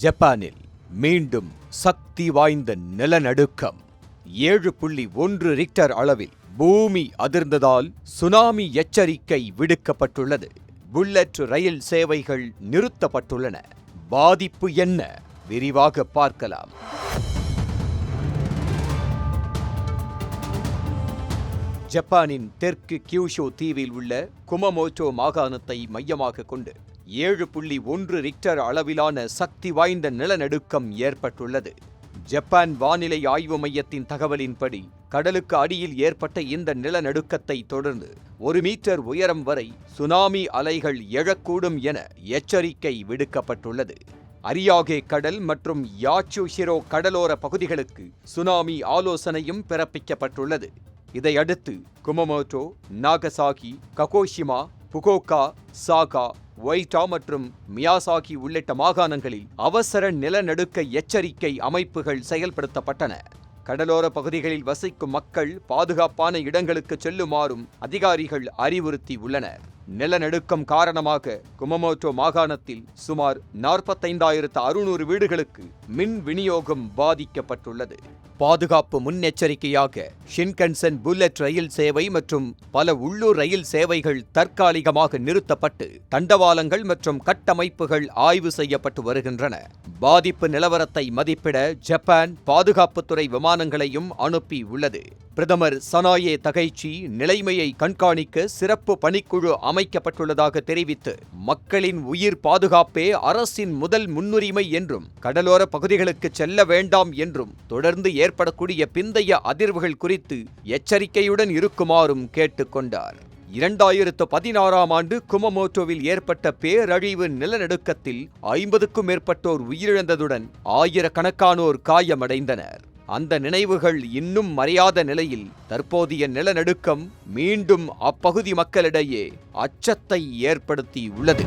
ஜப்பானில் மீண்டும் சக்தி வாய்ந்த நிலநடுக்கம். 7.1 ரிக்டர் அளவில் பூமி அதிர்ந்ததால் சுனாமி எச்சரிக்கை விடுக்கப்பட்டுள்ளது. புல்லட் ரயில் சேவைகள் நிறுத்தப்பட்டுள்ளன. பாதிப்பு என்ன? விரிவாக பார்க்கலாம். ஜப்பானின் தெற்கு கியூஷு தீவில் உள்ள குமமோட்டோ மாகாணத்தை மையமாக கொண்டு 7.1 ரிக்டர் அளவிலான சக்தி வாய்ந்த நிலநடுக்கம் ஏற்பட்டுள்ளது. ஜப்பான் வானிலை ஆய்வு மையத்தின் தகவலின்படி கடலுக்கு அடியில் ஏற்பட்ட இந்த நிலநடுக்கத்தை தொடர்ந்து 1 மீட்டர் உயரம் வரை சுனாமி அலைகள் எழக்கூடும் என எச்சரிக்கை விடுக்கப்பட்டுள்ளது. அரியாகே கடல் மற்றும் யாச்சுஷிரோ கடலோர பகுதிகளுக்கு சுனாமி ஆலோசனையும் பிறப்பிக்கப்பட்டுள்ளது. இதையடுத்து குமமோட்டோ, நாகசாகி, ககோஷிமா, புகோகா, சாகா, ஒய்டா மற்றும் மியாசாகி உள்ளிட்ட மாகாணங்களில் அவசர நிலநடுக்க எச்சரிக்கை அமைப்புகள் செயல்படுத்தப்பட்டன. கடலோர பகுதிகளில் வசிக்கும் மக்கள் பாதுகாப்பான இடங்களுக்கு செல்லுமாறும் அதிகாரிகள் அறிவுறுத்தி உள்ளனர். நிலநடுக்கம் காரணமாக குமமோட்டோ மாகாணத்தில் சுமார் 45,600 வீடுகளுக்கு மின் விநியோகம் பாதிக்கப்பட்டுள்ளது. பாதுகாப்பு முன்னெச்சரிக்கையாக ஷின்கன்சன் புல்லட் ரயில் சேவை மற்றும் பல உள்ளூர் ரயில் சேவைகள் தற்காலிகமாக நிறுத்தப்பட்டு தண்டவாளங்கள் மற்றும் கட்டமைப்புகள் ஆய்வு செய்யப்பட்டு வருகின்றன. பாதிப்பு நிலவரத்தை மதிப்பிட ஜப்பான் பாதுகாப்புத்துறை விமானங்களையும் அனுப்பி உள்ளது. பிரதமர் சனாயே தகைச்சி நிலைமையை கண்காணிக்க சிறப்பு பணிக்குழு அமைக்கப்பட்டுள்ளதாக தெரிவித்து, மக்களின் உயிர் பாதுகாப்பே அரசின் முதல் முன்னுரிமை என்றும் கடலோர பகுதிகளுக்கு செல்ல வேண்டாம் என்றும் தொடர்ந்து ஏற்படக்கூடிய பிந்தைய அதிர்வுகள் குறித்து எச்சரிக்கையுடன் இருக்குமாறும் கேட்டுக்கொண்டார். 2016ஆம் ஆண்டு குமமோட்டோவில் ஏற்பட்ட பேரழிவு நிலநடுக்கத்தில் 50க்கும் மேற்பட்டோர் உயிரிழந்ததுடன் ஆயிரக்கணக்கானோர் காயமடைந்தனர். அந்த நினைவுகள் இன்னும் மறையாத நிலையில் தற்போதைய நிலநடுக்கம் மீண்டும் அப்பகுதி மக்களிடையே அச்சத்தை ஏற்படுத்தியுள்ளது.